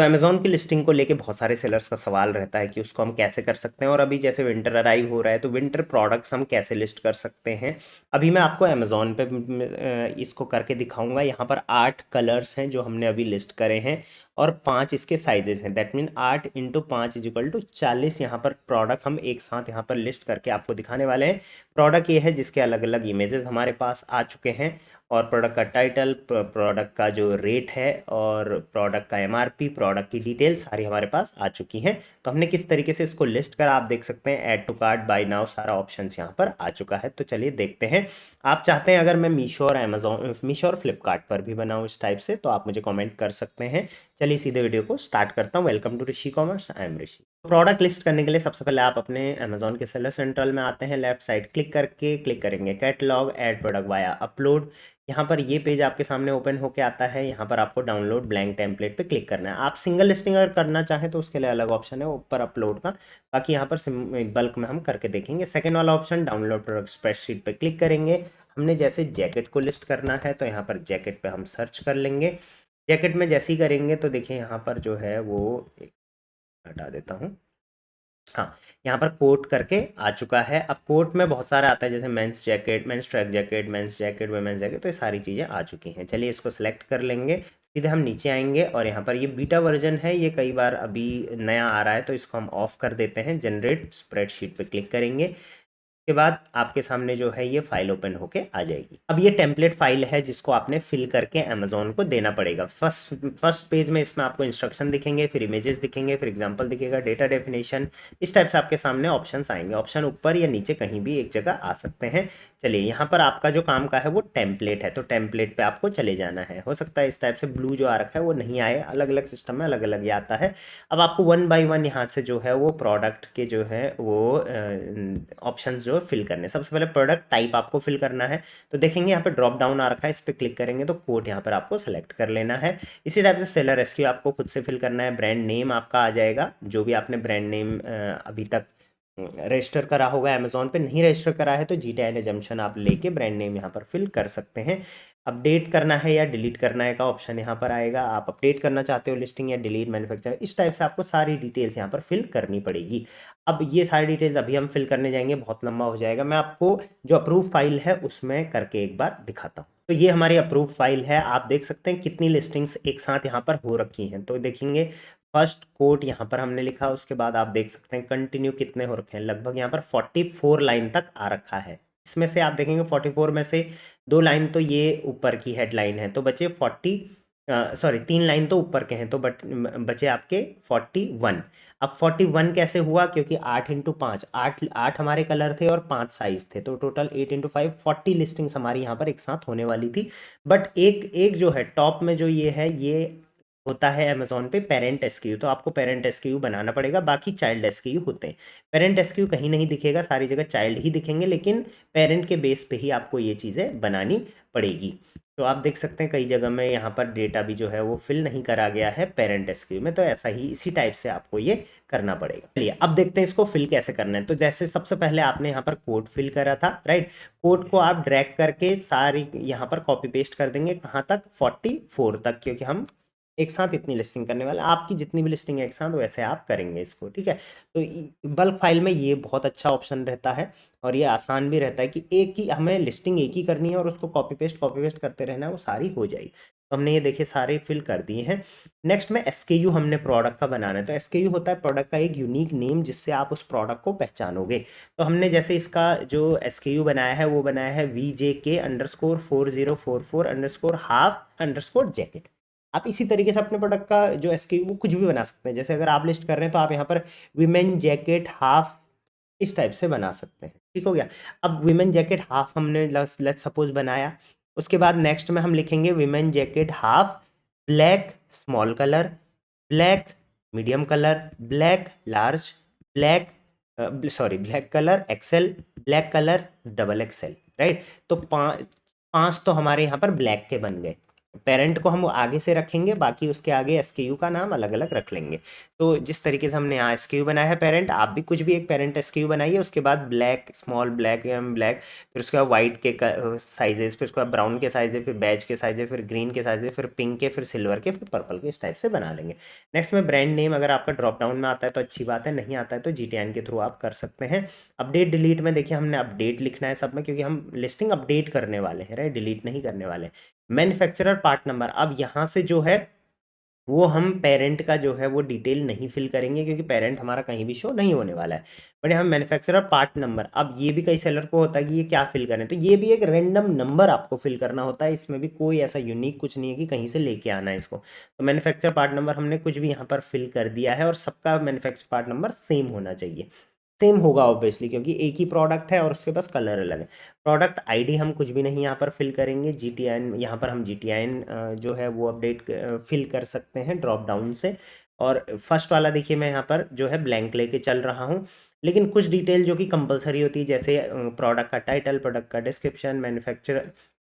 तो अमेज़न की लिस्टिंग को लेके बहुत सारे सेलर्स का सवाल रहता है कि उसको हम कैसे कर सकते हैं, और अभी जैसे विंटर अराइव हो रहा है तो विंटर प्रोडक्ट्स हम कैसे लिस्ट कर सकते हैं। अभी मैं आपको अमेज़न पे इसको करके दिखाऊंगा। यहाँ पर 8 कलर्स हैं जो हमने अभी लिस्ट करे हैं, और 5 इसके साइजेस हैं। That mean 8 into 5 is equal to 40 यहाँ पर प्रोडक्ट हम एक साथ यहाँ पर लिस्ट करके आपको दिखाने वाले हैं। प्रोडक्ट ये है जिसके अलग अलग इमेजेस हमारे पास आ चुके हैं, और प्रोडक्ट का टाइटल, प्रोडक्ट का जो रेट है, और प्रोडक्ट का एमआरपी, प्रोडक्ट की डिटेल सारी हमारे पास आ चुकी हैं। तो हमने किस तरीके से इसको लिस्ट करा आप देख सकते हैं। Add to cart, buy now, सारा ऑप्शंस यहाँ पर आ चुका है। तो चलिए देखते हैं। आप चाहते हैं अगर मैं मीशो और अमेजोन, मीशो और फ्लिपकार्ट पर भी बनाऊँ इस टाइप से, तो आप मुझे कॉमेंट कर सकते हैं। चलिए सीधे वीडियो को स्टार्ट करता हूँ। Welcome to Rishi Commerce, I am Rishi. Product list करने के लिए सबसे पहले आप अपने अमेजोन के सेलर सेंट्रल में आते हैं। लेफ्ट साइड क्लिक करके क्लिक करेंगे catalogue, add product via upload. यहाँ पर ये पेज आपके सामने ओपन होके आता है। यहाँ पर आपको डाउनलोड ब्लैंक टेम्पलेट पे क्लिक करना है। आप सिंगल लिस्टिंग अगर करना चाहें तो उसके लिए अलग ऑप्शन है ऊपर अपलोड का, बाकी यहाँ पर बल्क में हम करके देखेंगे। सेकंड वाला ऑप्शन डाउनलोड प्रोडक्ट स्प्रेडशीट पे क्लिक करेंगे। हमने जैसे जैकेट को लिस्ट करना है तो यहाँ पर जैकेट पे हम सर्च कर लेंगे। जैकेट में जैसे ही करेंगे तो देखिए यहाँ पर जो है वो, हटा देता हूँ। हाँ, यहाँ पर कोट करके आ चुका है। अब कोट में बहुत सारे आता है, जैसे men's jacket, men's track jacket, men's jacket, women's jacket, तो ये सारी चीज़ें आ चुकी हैं। चलिए इसको सेलेक्ट कर लेंगे। सीधे हम नीचे आएंगे और यहाँ पर ये बीटा वर्जन है, ये कई बार अभी नया आ रहा है तो इसको हम ऑफ कर देते हैं। जनरेट स्प्रेडशीट पे क्लिक करेंगे के बाद आपके सामने जो है ये फाइल ओपन होके आ जाएगी। अब ये टेम्पलेट फाइल है जिसको आपने फिल करके अमेजोन को देना पड़ेगा। फर्स्ट पेज में इसमें आपको इंस्ट्रक्शन दिखेंगे, फिर इमेजेस दिखेंगे, फिर एग्जांपल दिखेगा, डेटा डेफिनेशन, इस टाइप से आपके सामने ऑप्शंस आएंगे। ऑप्शन ऊपर या नीचे कहीं भी एक जगह आ सकते हैं। चलिए यहाँ पर आपका जो काम का है वो टेम्पलेट है, तो टेम्पलेट पे आपको चले जाना है। हो सकता है इस टाइप से ब्लू जो आ रखा है वो नहीं आए, अलग अलग सिस्टम में अलग अलग ये आता है। अब आपको वन बाय वन यहाँ से जो है वो प्रोडक्ट के जो है वो ऑप्शंस जो फिल करने हैं। सबसे पहले प्रोडक्ट टाइप आपको फिल करना है, तो देखेंगे यहाँ पे ड्रॉप डाउन आ रखा है, इस पर क्लिक करेंगे तो कोड यहाँ पर आपको सेलेक्ट कर लेना है। इसी टाइप से सेलर रेस्क्यू आपको खुद से फिल करना है। ब्रांड नेम आपका आ जाएगा, जो भी आपने ब्रांड नेम अभी तक रजिस्टर करा होगा अमेजोन पे। नहीं रजिस्टर करा है तो जीटीआई एजम्पशन आप लेके ब्रांड नेम यहाँ पर फिल कर सकते हैं। अपडेट करना है या डिलीट करना है का ऑप्शन यहाँ पर आएगा। आप अपडेट करना चाहते हो लिस्टिंग या डिलीट मैन्युफैक्चर, इस टाइप से आपको सारी डिटेल्स यहाँ पर फिल करनी पड़ेगी। अब ये सारी डिटेल्स अभी हम फिल करने जाएंगे, बहुत लंबा हो जाएगा। मैं आपको जो अप्रूव फाइल है उसमें करके एक बार दिखाता हूँ। तो ये हमारी अप्रूव फाइल है। आप देख सकते हैं कितनी लिस्टिंग्स एक साथ यहाँ पर हो रखी हैं। तो देखेंगे फर्स्ट कोट यहाँ पर हमने लिखा, उसके बाद आप देख सकते हैं कंटिन्यू कितने हो रखे हैं। लगभग यहाँ पर 44 लाइन तक आ रखा है। इसमें से आप देखेंगे 44 में से 2 लाइन तो ये ऊपर की हेडलाइन है, तो बचे 3 लाइन तो ऊपर के हैं, तो बचे आपके 41। अब 41 कैसे हुआ, क्योंकि 8 इंटू 5, 8 हमारे कलर थे और 5 साइज थे, तो टोटल 8 इंटू 5 40 लिस्टिंग्स हमारी यहाँ पर एक साथ होने वाली थी। बट एक एक जो है टॉप में जो ये है, ये होता है अमेजोन पे पेरेंट एसक्यू, तो आपको पेरेंट एसक्यू बनाना पड़ेगा। बाकी चाइल्ड एसक्यू होते हैं। पेरेंट एसक्यू कहीं नहीं दिखेगा, सारी जगह चाइल्ड ही दिखेंगे, लेकिन पेरेंट के बेस पे ही आपको ये चीज़ें बनानी पड़ेगी। तो आप देख सकते हैं कई जगह में यहाँ पर डेटा भी जो है वो फिल नहीं करा गया है पेरेंट एसक्यू में, तो ऐसा ही इसी टाइप से आपको ये करना पड़ेगा। चलिए अब देखते हैं इसको फिल कैसे करना है। तो जैसे सबसे पहले आपने यहाँ पर कोड फिल करा था, राइट। कोड को आप ड्रैग करके सारी यहाँ पर कॉपी पेस्ट कर देंगे, कहाँ तक, 44 तक, क्योंकि हम एक साथ इतनी लिस्टिंग करने वाले। आपकी जितनी भी लिस्टिंग है एक साथ वैसे आप करेंगे इसको, ठीक है। तो बल्क फाइल में ये बहुत अच्छा ऑप्शन रहता है, और ये आसान भी रहता है कि एक ही हमें लिस्टिंग एक ही करनी है और उसको कॉपी पेस्ट करते रहना है, वो सारी हो जाएगी। तो हमने ये देखिए सारे फिल कर दिए हैं। नेक्स्ट में एसकेयू हमने प्रोडक्ट का बनाना है। तो एसकेयू होता है प्रोडक्ट का एक यूनिक नेम, जिससे आप उस प्रोडक्ट को पहचानोगे। तो हमने जैसे इसका जो एसकेयू बनाया है वो बनाया है VJK_4044_हाफ_जैकेट। आप इसी तरीके से अपने प्रोडक्ट का जो एसक्यू वो कुछ भी बना सकते हैं। जैसे अगर आप लिस्ट कर रहे हैं तो आप यहाँ पर विमेन जैकेट हाफ इस टाइप से बना सकते हैं, ठीक हो गया। अब विमेन जैकेट हाफ हमने लेट्स सपोज बनाया। उसके बाद नेक्स्ट में हम लिखेंगे women jacket half black small colour, black medium colour, black large, black black colour XL, black colour double XL, right. तो पांच पांच तो हमारे यहाँ पर ब्लैक के बन गए। पेरेंट को हम आगे से रखेंगे, बाकी उसके आगे एसकेयू का नाम अलग अलग रख लेंगे। तो जिस तरीके से हमने यहाँ एसकेयू बनाया है पेरेंट, आप भी कुछ भी एक पेरेंट एसकेयू बनाइए। उसके बाद ब्लैक, स्मॉल ब्लैक, ब्लैक, फिर उसके बाद वाइट के साइजेस, फिर उसके बाद ब्राउन के साइज है, फिर बैज के साइज है, फिर ग्रीन के साइज है, फिर पिंक के, फिर सिल्वर के, फिर पर्पल के, इस टाइप से बना लेंगे। नेक्स्ट में ब्रांड नेम, अगर आपका ड्रॉप डाउन में आता है तो अच्छी बात है, नहीं आता है तो जीटीआईएन के थ्रू आप कर सकते हैं। अपडेट डिलीट में देखिए हमने अपडेट लिखना है सब में, क्योंकि हम लिस्टिंग अपडेट करने वाले हैं, राइट, डिलीट नहीं करने वाले। मैन्युफैक्चरर पार्ट नंबर, अब यहाँ से जो है वो हम पेरेंट का जो है वो डिटेल नहीं फिल करेंगे, क्योंकि पेरेंट हमारा कहीं भी शो नहीं होने वाला है। बट हम मैन्युफैक्चरर पार्ट नंबर, अब ये भी कई सेलर को होता है कि ये क्या फिल करें, तो ये भी एक रैंडम नंबर आपको फिल करना होता है। इसमें भी कोई ऐसा यूनिक कुछ नहीं है कि कहीं से लेके आना है इसको। तो मैन्युफैक्चर पार्ट नंबर हमने कुछ भी यहाँ पर फिल कर दिया है, और सबका मैन्युफैक्चर पार्ट नंबर सेम होना चाहिए। सेम होगा ऑब्वियसली, क्योंकि एक ही प्रोडक्ट है और उसके पास कलर अलग है। प्रोडक्ट आईडी हम कुछ भी नहीं यहाँ पर फिल करेंगे। जीटीआईएन, यहाँ पर हम जीटीआईएन जो है वो अपडेट फिल कर सकते हैं ड्रॉप डाउन से। और फर्स्ट वाला देखिए मैं यहाँ पर जो है ब्लैंक लेके चल रहा हूँ, लेकिन कुछ डिटेल जो कि कंपलसरी होती है, जैसे प्रोडक्ट का टाइटल, प्रोडक्ट का डिस्क्रिप्शन, मैन्युफैक्चर,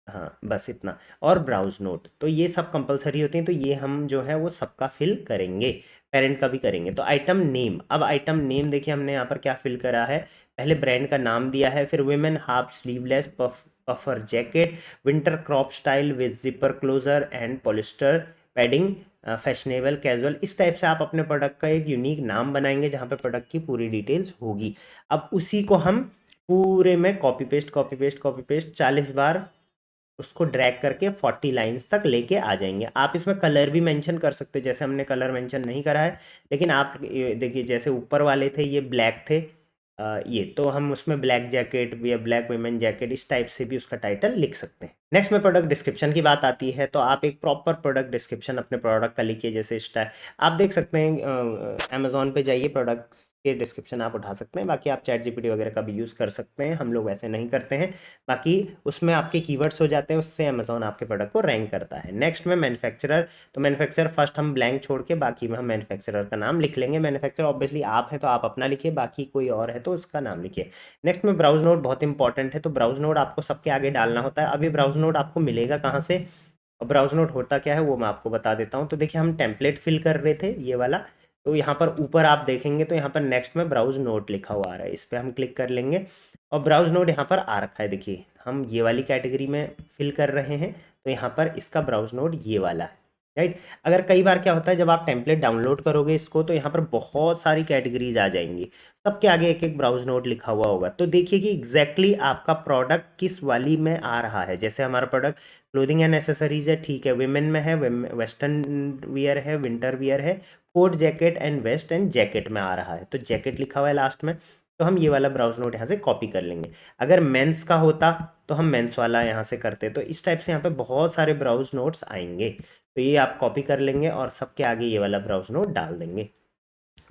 हाँ बस इतना, और ब्राउज नोट, तो ये सब कंपलसरी होते हैं, तो ये हम जो है वो सबका फिल करेंगे। पेरेंट का भी करेंगे। तो आइटम नेम, अब आइटम नेम देखिए हमने यहाँ पर क्या फिल करा है, पहले ब्रांड का नाम दिया है, फिर women half sleeveless puffer jacket, winter crop style with zipper closer and polyester padding, fashionable casual, इस टाइप से आप अपने प्रोडक्ट का एक यूनिक नाम बनाएंगे जहाँ पे प्रोडक्ट की पूरी डिटेल्स होगी। अब उसी को हम पूरे में copy paste copy paste copy paste 40 बार उसको ड्रैग करके 40 लाइंस तक लेके आ जाएंगे। आप इसमें कलर भी मेंशन कर सकते हो, जैसे हमने कलर मेंशन नहीं करा है, लेकिन आप देखिए जैसे ऊपर वाले थे ये ब्लैक थे, ये तो हम उसमें ब्लैक जैकेट या ब्लैक वुमेन जैकेट इस टाइप से भी उसका टाइटल लिख सकते हैं। नेक्स्ट में प्रोडक्ट डिस्क्रिप्शन की बात आती है, तो आप एक प्रॉपर प्रोडक्ट डिस्क्रिप्शन अपने प्रोडक्ट का लिखिए। जैसे स्टाइल आप देख सकते हैं, अमेजोन पे जाइए, प्रोडक्ट्स के डिस्क्रिप्शन आप उठा सकते हैं, बाकी आप चैट जीपीटी वगैरह का भी यूज़ कर सकते हैं, हम लोग वैसे नहीं करते हैं। बाकी उसमें आपके कीवर्ड्स हो जाते हैं, उससे अमेजोन आपके प्रोडक्ट को रैंक करता है। नेक्स्ट में मैन्युफैक्चरर, तो मैन्युफैक्चरर फर्स्ट हम ब्लैंक छोड़ के बाकी में हम मैन्युफैक्चरर का नाम लिख लेंगे। मैन्युफैक्चरर ऑब्वियसली आप हैं तो आप अपना लिखिए, बाकी कोई और है तो उसका नाम लिखिए। नेक्स्ट में ब्राउज नोट बहुत इंपॉर्टेंट है, तो ब्राउज नोट आपको सबके आगे डालना होता है। अभी ब्राउज नोट आपको मिलेगा कहाँ से, और ब्राउज नोट होता क्या है वो मैं आपको बता देता हूँ। तो देखिए हम टेम्पलेट फिल कर रहे थे ये वाला, तो यहाँ पर ऊपर आप देखेंगे तो यहाँ पर नेक्स्ट में ब्राउज नोट लिखा हुआ आ रहा है, इस पर हम क्लिक कर लेंगे और ब्राउज नोट यहाँ पर आ रखा है। देखिए हम ये वाली कैटेगरी में फिल कर रहे हैं, तो यहाँ पर इसका ब्राउज नोट ये वाला है, राइट। अगर कई बार क्या होता है जब आप टेम्पलेट डाउनलोड करोगे इसको, तो यहाँ पर बहुत सारी कैटेगरीज आ जाएंगी, सबके आगे एक एक ब्राउज नोट लिखा हुआ होगा। तो देखिए कि एग्जैक्टली आपका प्रोडक्ट किस वाली में आ रहा है। जैसे हमारा प्रोडक्ट क्लोथिंग एंड एसेसरीज है, ठीक है, विमेन में है, वेस्टर्न वियर है, विंटर वियर है, coat jacket and vest and jacket में आ रहा है, तो जैकेट लिखा हुआ है लास्ट में, तो हम ये वाला ब्राउज नोट यहाँ से कॉपी कर लेंगे। अगर मेंस का होता तो हम मेंस वाला यहाँ से करते, तो इस टाइप से यहाँ पे बहुत सारे ब्राउज नोट्स आएंगे, तो ये आप कॉपी कर लेंगे और सबके आगे ये वाला ब्राउज नोट डाल देंगे।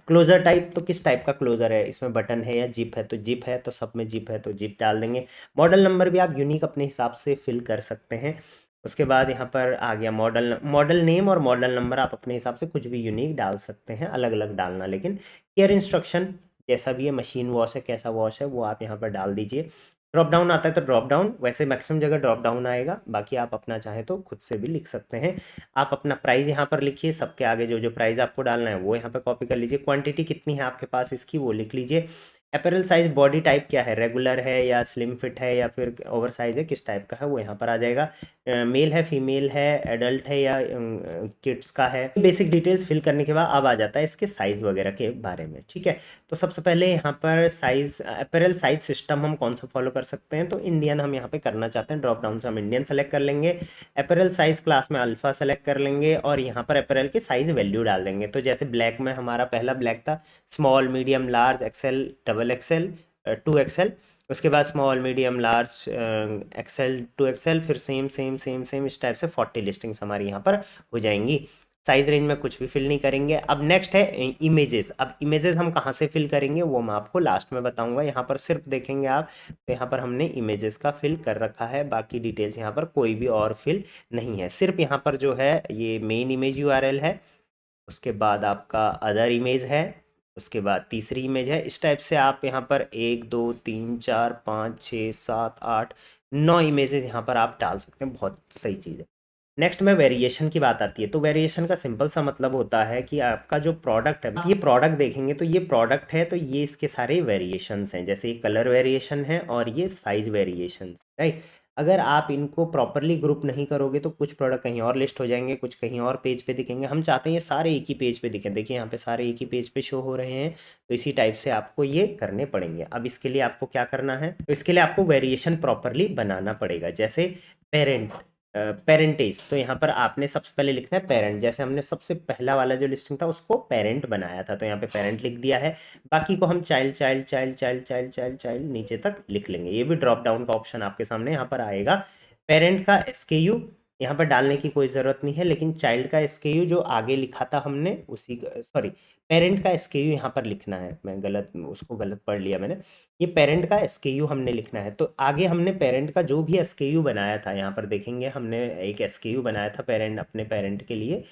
क्लोजर टाइप, तो किस टाइप का क्लोजर है, इसमें बटन है या जिप है, तो जिप है तो सब में जिप है तो जिप डाल देंगे। मॉडल नंबर भी आप यूनिक अपने हिसाब से फिल कर सकते हैं। उसके बाद यहाँ पर आ गया मॉडल नेम और मॉडल नंबर, आप अपने हिसाब से कुछ भी यूनिक डाल सकते हैं, अलग अलग डालना, लेकिन केयर इंस्ट्रक्शन जैसा भी है, मशीन वॉश है, कैसा वॉश है, वो आप यहाँ पर डाल दीजिए। ड्रॉप डाउन आता है तो ड्रॉप डाउन, वैसे मैक्सिमम जगह ड्रॉप डाउन आएगा, बाकी आप अपना चाहें तो खुद से भी लिख सकते हैं। आप अपना प्राइस यहाँ पर लिखिए, सबके आगे जो जो प्राइस आपको डालना है वो यहाँ पे कॉपी कर लीजिए। क्वांटिटी कितनी है आपके पास इसकी वो लिख लीजिए। अपैरल साइज, बॉडी टाइप क्या है, रेगुलर है या स्लिम फिट है या फिर ओवर साइज है, किस टाइप का है वो यहाँ पर आ जाएगा। मेल है, फीमेल है, एडल्ट है या किड्स का है। बेसिक डिटेल्स फिल करने के बाद अब आ जाता है इसके साइज वगैरह के बारे में, ठीक है। तो सबसे पहले यहाँ पर साइज, अपैरल साइज सिस्टम हम कौन सा फॉलो कर सकते हैं, तो इंडियन हम यहाँ पे करना चाहते हैं, ड्रॉप डाउन से हम इंडियन सेलेक्ट कर लेंगे। अपैरल साइज क्लास में अल्फा सेलेक्ट कर लेंगे और यहाँ पर अपैरल के साइज वैल्यू डाल देंगे। तो जैसे ब्लैक में हमारा पहला ब्लैक था, small medium large XL double XL 2 XL, उसके बाद small medium large XL 2 XL, फिर सेम सेम सेम सेम इस टाइप से 40 लिस्टिंग्स हमारी यहाँ पर हो जाएंगी। साइज रेंज में कुछ भी फिल नहीं करेंगे। अब नेक्स्ट है इमेजेस। अब इमेजेस हम कहाँ से फिल करेंगे वो मैं आपको लास्ट में बताऊंगा। यहाँ पर सिर्फ देखेंगे आप तो यहाँ पर हमने इमेजेस का फिल कर रखा है, बाकी डिटेल्स यहाँ पर कोई भी और फिल नहीं है। सिर्फ यहाँ पर जो है ये मेन इमेज यूआरएल है, उसके बाद आपका अदर इमेज है, उसके बाद तीसरी इमेज है। इस टाइप से आप यहाँ पर 1 2 3 4 5 6 7 8 9 इमेजेस यहाँ पर आप डाल सकते हैं, बहुत सही चीज़ है। नेक्स्ट में वेरिएशन की बात आती है, तो वेरिएशन का सिंपल सा मतलब होता है कि आपका जो प्रोडक्ट है, आप ये प्रोडक्ट देखेंगे तो ये प्रोडक्ट है, तो ये इसके सारे वेरिएशंस हैं, जैसे ये कलर वेरिएशन है और ये साइज वेरिएशंस, राइट। अगर आप इनको प्रॉपरली ग्रुप नहीं करोगे तो कुछ प्रोडक्ट कहीं और लिस्ट हो जाएंगे, कुछ कहीं और पेज पे दिखेंगे। हम चाहते हैं ये सारे एक ही पेज पे दिखें, देखिए यहाँ पे सारे एक ही पेज पे शो हो रहे हैं, तो इसी टाइप से आपको ये करने पड़ेंगे। अब इसके लिए आपको क्या करना है, तो इसके लिए आपको वेरिएशन प्रॉपरली बनाना पड़ेगा। जैसे पेरेंट, पेरेंटेज, तो यहाँ पर आपने सबसे पहले लिखना है पेरेंट, जैसे हमने सबसे पहला वाला जो लिस्टिंग था उसको पेरेंट बनाया था, तो यहाँ पे पेरेंट लिख दिया है। बाकी को हम child child child child child child child नीचे तक लिख लेंगे। ये भी ड्रॉप डाउन का ऑप्शन आपके सामने यहाँ पर आएगा। पेरेंट का एसकेयू यहाँ पर डालने की कोई ज़रूरत नहीं है, लेकिन चाइल्ड का एसकेयू जो आगे लिखा था हमने उसी, सॉरी, पेरेंट का एसकेयू यहाँ पर लिखना है, मैं गलत, उसको गलत पढ़ लिया मैंने। ये पेरेंट का एसकेयू हमने लिखना है, तो आगे हमने पेरेंट का जो भी एसकेयू बनाया था, यहाँ पर देखेंगे हमने एक एसकेयू बनाया था पेरेंट, अपने पेरेंट के लिए।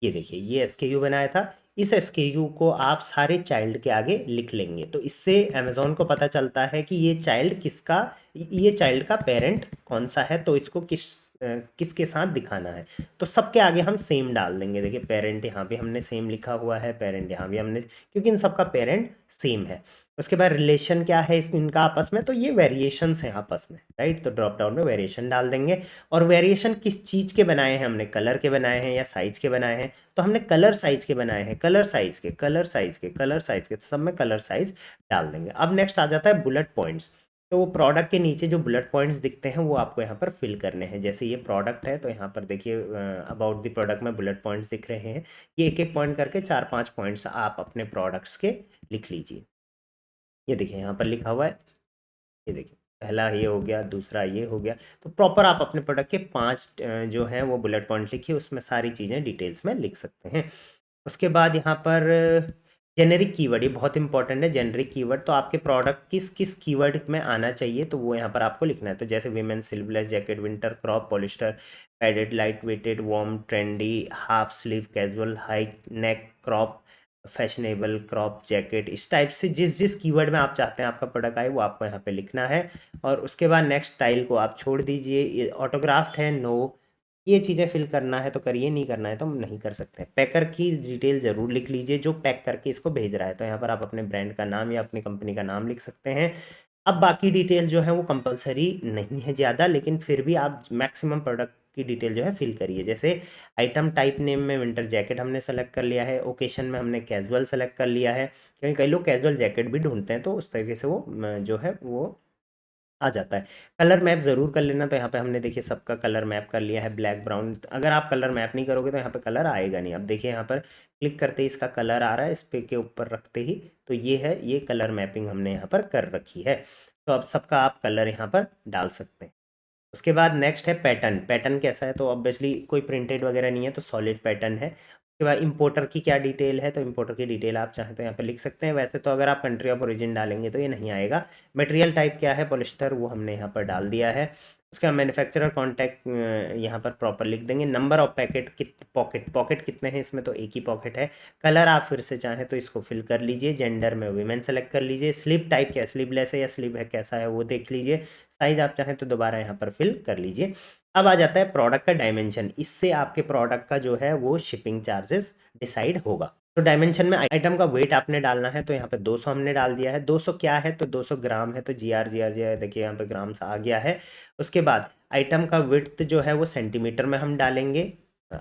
ये देखिए ये एसकेयू बनाया था, इस एसकेयू को आप सारे चाइल्ड के आगे लिख लेंगे, तो इससे अमेज़ॉन को पता चलता है कि ये चाइल्ड किसका, ये चाइल्ड का पेरेंट कौन सा है, तो इसको किसके साथ दिखाना है। तो सबके आगे हम सेम डाल देंगे। देखिए पेरेंट यहाँ पे हमने सेम लिखा हुआ है, पेरेंट यहाँ भी हमने, क्योंकि इन सबका पेरेंट सेम है। उसके बाद रिलेशन क्या है इस इनका आपस में, तो ये वेरिएशंस हैं आपस में, राइट। तो ड्रॉप डाउन में वेरिएशन डाल देंगे। और वेरिएशन किस चीज़ के बनाए हैं हमने, कलर के बनाए हैं या साइज के बनाए हैं, तो हमने कलर साइज के बनाए हैं, कलर साइज के, कलर साइज के, कलर साइज के, तो सब में कलर साइज डाल देंगे। अब नेक्स्ट आ जाता है बुलेट पॉइंट्स, तो वो प्रोडक्ट के नीचे जो बुलेट पॉइंट्स दिखते हैं वो आपको यहाँ पर फिल करने हैं। जैसे ये प्रोडक्ट है, तो यहाँ पर देखिए अबाउट द प्रोडक्ट में बुलेट पॉइंट्स दिख रहे हैं, ये एक एक पॉइंट करके 4-5 पॉइंट्स आप अपने प्रोडक्ट्स के लिख लीजिए। ये देखिए यहाँ पर लिखा हुआ है, ये देखिए पहला ये हो गया, दूसरा ये हो गया। तो प्रॉपर आप अपने प्रोडक्ट के 5 जो हैं वो बुलेट पॉइंट लिखिए, उसमें सारी चीज़ें डिटेल्स में लिख सकते हैं। उसके बाद यहाँ पर जेनेरिक कीवर्ड, ये बहुत इंपॉर्टेंट है। जेनेरिक कीवर्ड तो आपके प्रोडक्ट किस किस कीवर्ड में आना चाहिए, तो वो यहाँ पर आपको लिखना है। तो जैसे women sleeveless jacket, winter crop, polyester, padded, light weighted, warm, trendy, half sleeve, casual, high neck crop, fashionable crop jacket, इस टाइप से जिस जिस कीवर्ड में आप चाहते हैं आपका प्रोडक्ट आए वो आपको यहाँ पे लिखना है। और उसके बाद नेक्स्ट स्टाइल को आप छोड़ दीजिए, ये ऑटोग्राफ्ट है, नो, ये चीज़ें फिल करना है तो करिए, नहीं करना है तो हम नहीं कर सकते। पैकर की डिटेल ज़रूर लिख लीजिए, जो पैक करके इसको भेज रहा है, तो यहाँ पर आप अपने ब्रांड का नाम या अपनी कंपनी का नाम लिख सकते हैं। अब बाकी डिटेल जो है वो कंपलसरी नहीं है ज़्यादा, लेकिन फिर भी आप मैक्सिमम प्रोडक्ट की डिटेल जो है फिल करिए। जैसे आइटम टाइप नेम में विंटर जैकेट हमने सेलेक्ट कर लिया है, ओकेशन में हमने कैजुअल सेलेक्ट कर लिया है, क्योंकि कई लोग कैजुअल जैकेट भी ढूंढते हैं, तो उस तरीके से वो जो है वो आ जाता है। कलर मैप ज़रूर कर लेना, तो यहाँ पे हमने देखिए सबका कलर मैप कर लिया है, ब्लैक ब्राउन। अगर आप कलर मैप नहीं करोगे तो यहाँ पे कलर आएगा नहीं। अब देखिए यहाँ पर क्लिक करते ही इसका कलर आ रहा है, इस पे के ऊपर रखते ही, तो ये है, ये कलर मैपिंग हमने यहाँ पर कर रखी है। तो अब सबका आप कलर यहाँ पर डाल सकते हैं। उसके बाद नेक्स्ट है पैटर्न। पैटर्न कैसा है, तो ऑब्वियसली कोई प्रिंटेड वगैरह नहीं है, तो सॉलिड पैटर्न है। उसके बाद इंपोर्टर की क्या डिटेल है, तो इंपोर्टर की डिटेल आप चाहें तो यहाँ पे लिख सकते हैं। वैसे तो अगर आप कंट्री ऑफ ओरिजिन डालेंगे तो ये नहीं आएगा। मटेरियल टाइप क्या है, पॉलिस्टर, वो हमने यहाँ पर डाल दिया है। उसका मैन्युफैक्चरर कॉन्टैक्ट यहाँ पर प्रॉपर लिख देंगे। Number of packet pocket, pocket कितने हैं इसमें, तो एक ही पॉकेट है। कलर आप फिर से चाहें तो इसको फिल कर लीजिए। जेंडर में वीमेन सेलेक्ट कर लीजिए। स्लीव टाइप क्या है, स्लीवलेस है या स्लीव है, कैसा है वो देख लीजिए। साइज आप चाहें तो दोबारा यहाँ पर फिल कर लीजिए। अब आ जाता है प्रोडक्ट का डायमेंशन, इससे आपके प्रोडक्ट का जो है वो शिपिंग चार्जेस डिसाइड होगा। तो डायमेंशन में आइटम का वेट आपने डालना है, तो यहाँ पे 200 हमने डाल दिया है। 200 क्या है, तो 200 ग्राम है, तो जी आर देखिए यहाँ पे ग्राम सा आ गया है। उसके बाद आइटम का विड्थ जो है वो सेंटीमीटर में हम डालेंगे।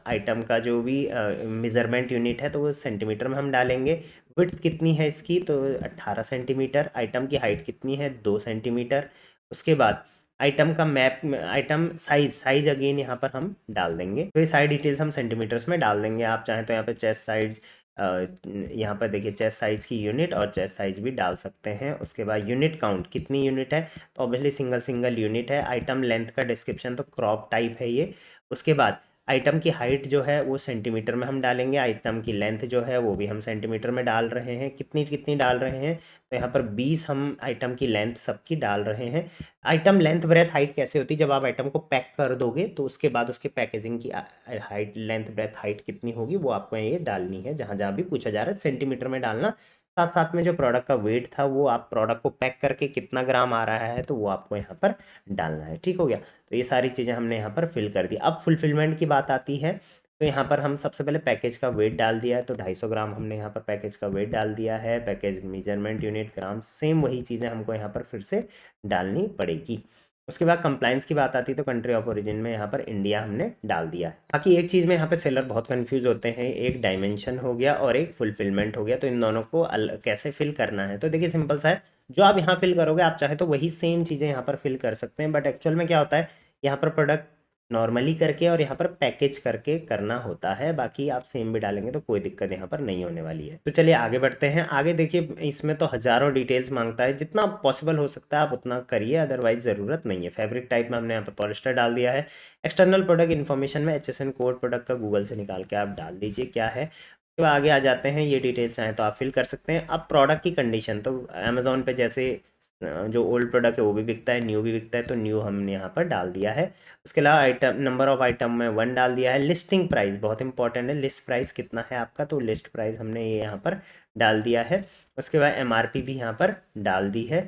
आइटम का जो भी मेजरमेंट यूनिट है तो वो सेंटीमीटर में हम डालेंगे। विड्थ कितनी है इसकी, तो 18 सेंटीमीटर। आइटम की हाइट कितनी है, 2 सेंटीमीटर। उसके बाद आइटम का मैप, आइटम साइज अगेन यहाँ पर हम डाल देंगे। तो ये सारी डिटेल्स हम सेंटीमीटर्स में डाल देंगे। आप चाहें तो यहाँ पे चेस्ट साइज, यहाँ पर देखिए चेस्ट साइज की यूनिट और चेस्ट साइज भी डाल सकते हैं। उसके बाद यूनिट काउंट कितनी यूनिट है, तो ऑब्वियसली सिंगल सिंगल यूनिट है। आइटम लेंथ का डिस्क्रिप्शन, तो क्रॉप टाइप है ये। उसके बाद आइटम की हाइट जो है वो सेंटीमीटर में हम डालेंगे। आइटम की लेंथ जो है वो भी हम सेंटीमीटर में डाल रहे हैं। कितनी कितनी डाल रहे हैं, तो यहाँ पर 20 हम आइटम की लेंथ सबकी डाल रहे हैं। आइटम लेंथ ब्रेथ हाइट कैसे होती है, जब आप आइटम को पैक कर दोगे तो उसके बाद उसके पैकेजिंग की हाइट, लेंथ ब्रेथ हाइट कितनी होगी वो आपको ये डालनी है। जहाँ जहाँ भी पूछा जा रहा है सेंटीमीटर में डालना साथ साथ में जो प्रोडक्ट का वेट था वो आप प्रोडक्ट को पैक करके कितना ग्राम आ रहा है तो वो आपको यहाँ पर डालना है। ठीक हो गया। तो ये सारी चीज़ें हमने यहाँ पर फिल कर दी। अब फुलफिलमेंट की बात आती है, तो यहाँ पर हम सबसे पहले पैकेज का वेट डाल दिया है, तो 250 ग्राम हमने यहाँ पर पैकेज का वेट डाल दिया है। पैकेज मेजरमेंट यूनिट ग्राम, सेम वही चीज़ें हमको यहाँ पर फिर से डालनी पड़ेगी। उसके बाद कंप्लाइंस की बात आती है, तो कंट्री ऑफ ओरिजिन में यहाँ पर इंडिया हमने डाल दिया है। बाकी एक चीज़ में यहाँ पे सेलर बहुत कंफ्यूज होते हैं, एक डायमेंशन हो गया और एक फुलफिलमेंट हो गया, तो इन दोनों को कैसे फिल करना है। तो देखिए सिंपल सा है, जो आप यहाँ फिल करोगे आप चाहे तो वही सेम चीज़ें यहाँ पर फिल कर सकते हैं, बट एक्चुअल में क्या होता है, यहाँ पर प्रोडक्ट नॉर्मली करके और यहाँ पर पैकेज करके करना होता है। बाकी आप सेम भी डालेंगे तो कोई दिक्कत यहाँ पर नहीं होने वाली है। तो चलिए आगे बढ़ते हैं। आगे देखिए इसमें तो हज़ारों डिटेल्स मांगता है, जितना पॉसिबल हो सकता है आप उतना करिए, अदरवाइज ज़रूरत नहीं है। फैब्रिक टाइप में हमने यहाँ पर पॉलिस्टर डाल दिया है। एक्सटर्नल प्रोडक्ट इन्फॉर्मेशन में HSN कोड प्रोडक्ट का गूगल से निकाल के आप डाल दीजिए क्या है। तो आगे आ जाते हैं, ये डिटेल्स चाहें तो आप फिल कर सकते हैं। अब प्रोडक्ट की कंडीशन, तो अमेज़ॉन पे जैसे जो ओल्ड प्रोडक्ट है वो भी बिकता है, न्यू भी बिकता है, तो न्यू हमने यहाँ पर डाल दिया है। उसके अलावा आइटम नंबर ऑफ आइटम में 1 डाल दिया है। लिस्टिंग प्राइस बहुत इंपॉर्टेंट है, लिस्ट प्राइस कितना है आपका, तो लिस्ट प्राइस हमने ये यहाँ पर डाल दिया है। उसके बाद MRP भी यहाँ पर डाल दी है।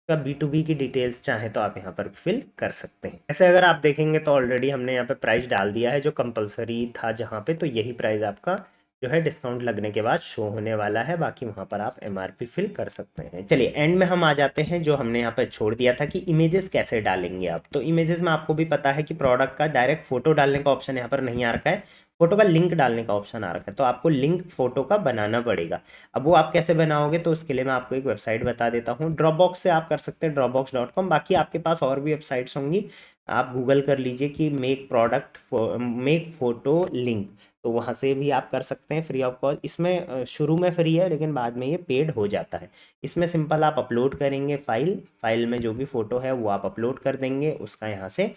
का B2B की डिटेल्स चाहें तो आप यहाँ पर फिल कर सकते हैं। ऐसे अगर आप देखेंगे तो ऑलरेडी हमने यहाँ पे प्राइस डाल दिया है जो कंपलसरी था जहाँ पे, तो यही प्राइस आपका जो है डिस्काउंट लगने के बाद शो होने वाला है। बाकी वहाँ पर आप MRP फिल कर सकते हैं। चलिए एंड में हम आ जाते हैं, जो हमने यहाँ पर छोड़ दिया था कि इमेजेस कैसे डालेंगे आप। तो इमेजेस में आपको भी पता है कि प्रोडक्ट का डायरेक्ट फोटो डालने का ऑप्शन यहाँ पर नहीं आ रखा है, फोटो का लिंक डालने का ऑप्शन आ रखा है, तो आपको लिंक फोटो का बनाना पड़ेगा। अब वो आप कैसे बनाओगे, तो उसके लिए मैं आपको एक वेबसाइट बता देता हूँ। ड्रॉपबॉक्स से आप कर सकते हैं, dropbox.com। बाकी आपके पास और भी वेबसाइट्स होंगी, आप गूगल कर लीजिए कि मेक फोटो लिंक, तो वहाँ से भी आप कर सकते हैं फ्री ऑफ कॉस्ट। इसमें शुरू में फ्री है लेकिन बाद में ये पेड हो जाता है। इसमें सिंपल आप अपलोड करेंगे फाइल में जो भी फ़ोटो है वो आप अपलोड कर देंगे, उसका यहाँ से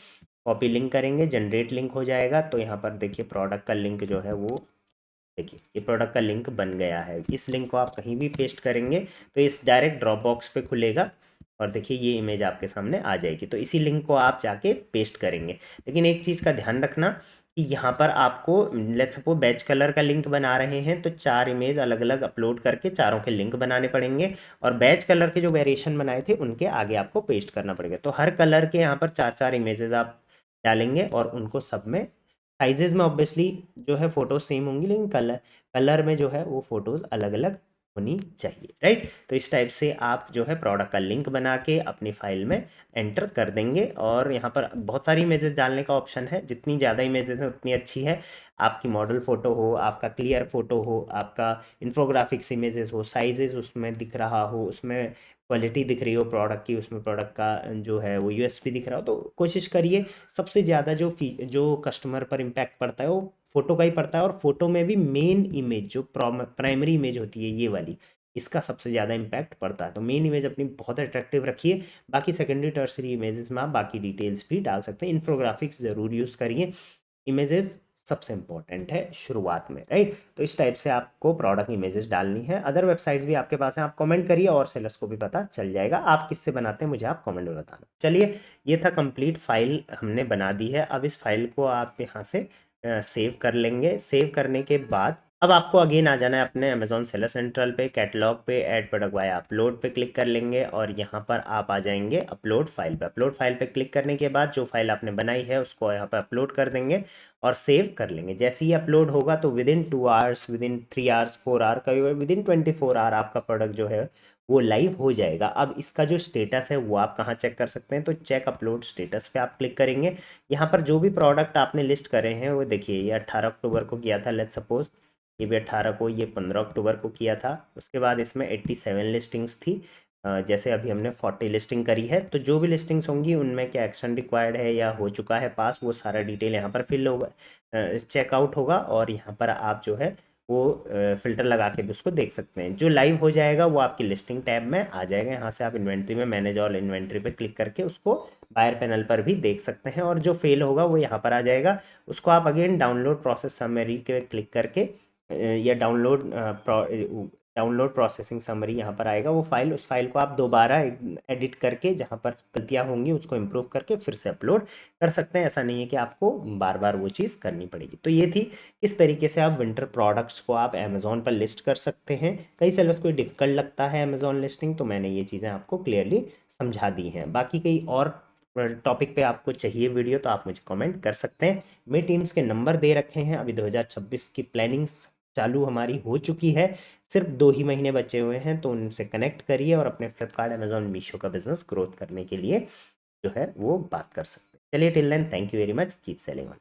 कॉपी लिंक करेंगे, जनरेट लिंक हो जाएगा। तो यहाँ पर देखिए प्रोडक्ट का लिंक जो है वो, देखिए ये प्रोडक्ट का लिंक बन गया है। इस लिंक को आप कहीं भी पेस्ट करेंगे तो इस डायरेक्ट ड्रॉप बॉक्स पे खुलेगा और देखिए ये इमेज आपके सामने आ जाएगी। तो इसी लिंक को आप जाके पेस्ट करेंगे। लेकिन एक चीज़ का ध्यान रखना कि यहाँ पर आपको लेट्स सपोज बैच कलर का लिंक बना रहे हैं तो 4 इमेज अलग अलग अपलोड करके चारों के लिंक बनाने पड़ेंगे, और बैच कलर के जो वेरिएशन बनाए थे उनके आगे आपको पेस्ट करना पड़ेगा। तो हर कलर के यहाँ पर 4-4 इमेजेस आप डालेंगे और उनको सब में साइजेस में ऑब्वियसली जो है फ़ोटो सेम होंगी, लेकिन कलर कलर में जो है वो फ़ोटोज़ अलग अलग होनी चाहिए, राइट। तो इस टाइप से आप जो है प्रोडक्ट का लिंक बना के अपनी फाइल में एंटर कर देंगे। और यहाँ पर बहुत सारी इमेजेस डालने का ऑप्शन है, जितनी ज़्यादा इमेजेस हैं उतनी अच्छी है। आपकी मॉडल फ़ोटो हो, आपका क्लियर फ़ोटो हो, आपका इन्फोग्राफिक्स इमेजेस हो, साइजेस उसमें दिख रहा हो, उसमें क्वालिटी दिख रही हो प्रोडक्ट की, उसमें प्रोडक्ट का जो है वो USP दिख रहा हो, तो कोशिश करिए। सबसे ज़्यादा जो कस्टमर पर इम्पैक्ट पड़ता है वो फोटो का ही पड़ता है, और फोटो में भी मेन इमेज जो प्राइमरी इमेज होती है ये वाली, इसका सबसे ज़्यादा इम्पैक्ट पड़ता है। तो मेन इमेज अपनी बहुत अट्रैक्टिव रखिए, बाकी सेकेंडरी टर्सरी इमेजेस में आप बाकी डिटेल्स भी डाल सकते हैं। इन्फोग्राफिक्स ज़रूर यूज़ करिए, इमेजेस सबसे इंपॉर्टेंट है शुरुआत में, राइट। तो इस टाइप से आपको प्रोडक्ट इमेजेस डालनी है। अदर वेबसाइट्स भी आपके पास हैं, आप कमेंट करिए और सेलर्स को भी पता चल जाएगा आप किससे बनाते हैं, मुझे आप कमेंट में बताना। चलिए ये था कंप्लीट फाइल हमने बना दी है। अब इस फाइल को आप यहाँ से सेव कर लेंगे। सेव करने के बाद अब आपको अगेन आ जाना है अपने अमेजोन सेलर सेंट्रल पे, कैटलॉग पे, ऐड प्रोडक्ट वाया अपलोड पे क्लिक कर लेंगे और यहाँ पर आप आ जाएंगे अपलोड फाइल पे। अपलोड फाइल पे क्लिक करने के बाद जो फाइल आपने बनाई है उसको यहाँ पर अपलोड कर देंगे और सेव कर लेंगे। जैसे ही अपलोड होगा तो within 2 hours, within 3 hours, 4 hour, कभी विदिन 24 आवर आपका प्रोडक्ट जो है वो लाइव हो जाएगा। अब इसका जो स्टेटस है वो आप कहाँ चेक कर सकते हैं, तो चेक अपलोड स्टेटस पे आप क्लिक करेंगे। यहाँ पर जो भी प्रोडक्ट आपने लिस्ट करे हैं वो देखिए, ये 18 अक्टूबर को किया था लेट्स सपोज, ये भी 18 को, ये 15 अक्टूबर को किया था। उसके बाद इसमें 87 लिस्टिंग्स थी। जैसे अभी हमने 40 लिस्टिंग करी है, तो जो भी लिस्टिंग्स होंगी उनमें क्या एक्शन रिक्वायर्ड है या हो चुका है पास, वो सारा डिटेल यहाँ पर फिल होगा, चेकआउट होगा, और यहाँ पर आप जो है वो फ़िल्टर लगा के भी उसको देख सकते हैं। जो लाइव हो जाएगा वो आपकी लिस्टिंग टैब में आ जाएगा। यहाँ से आप इन्वेंट्री में मैनेज ऑल इन्वेंट्री पे क्लिक करके उसको बायर पैनल पर भी देख सकते हैं, और जो फेल होगा वो यहाँ पर आ जाएगा। उसको आप अगेन डाउनलोड प्रोसेस समरी के क्लिक करके या डाउनलोड डाउनलोड प्रोसेसिंग समरी यहाँ पर आएगा, वो फाइल, उस फाइल को आप दोबारा एडिट करके जहाँ पर गलतियाँ होंगी उसको इम्प्रूव करके फिर से अपलोड कर सकते हैं। ऐसा नहीं है कि आपको बार बार वो चीज़ करनी पड़ेगी। तो ये थी किस तरीके से आप विंटर प्रोडक्ट्स को आप अमेज़ॉन पर लिस्ट कर सकते हैं। कई सेलर्स को डिफ़िकल्ट लगता है अमेज़ॉन लिस्टिंग, तो मैंने ये चीज़ें आपको क्लियरली समझा दी हैं। बाकी कई और टॉपिक पे आपको चाहिए वीडियो तो आप मुझे कमेंट कर सकते हैं। मेरे टीम्स के नंबर दे रखे हैं। अभी 2026 की प्लानिंग्स चालू हमारी हो चुकी है, सिर्फ 2 ही महीने बचे हुए हैं, तो उनसे कनेक्ट करिए और अपने फ्लिपकार्ट, अमेज़न, मीशो का बिजनेस ग्रोथ करने के लिए जो है वो बात कर सकते हैं। चलिए, till then, thank you very much, keep selling on.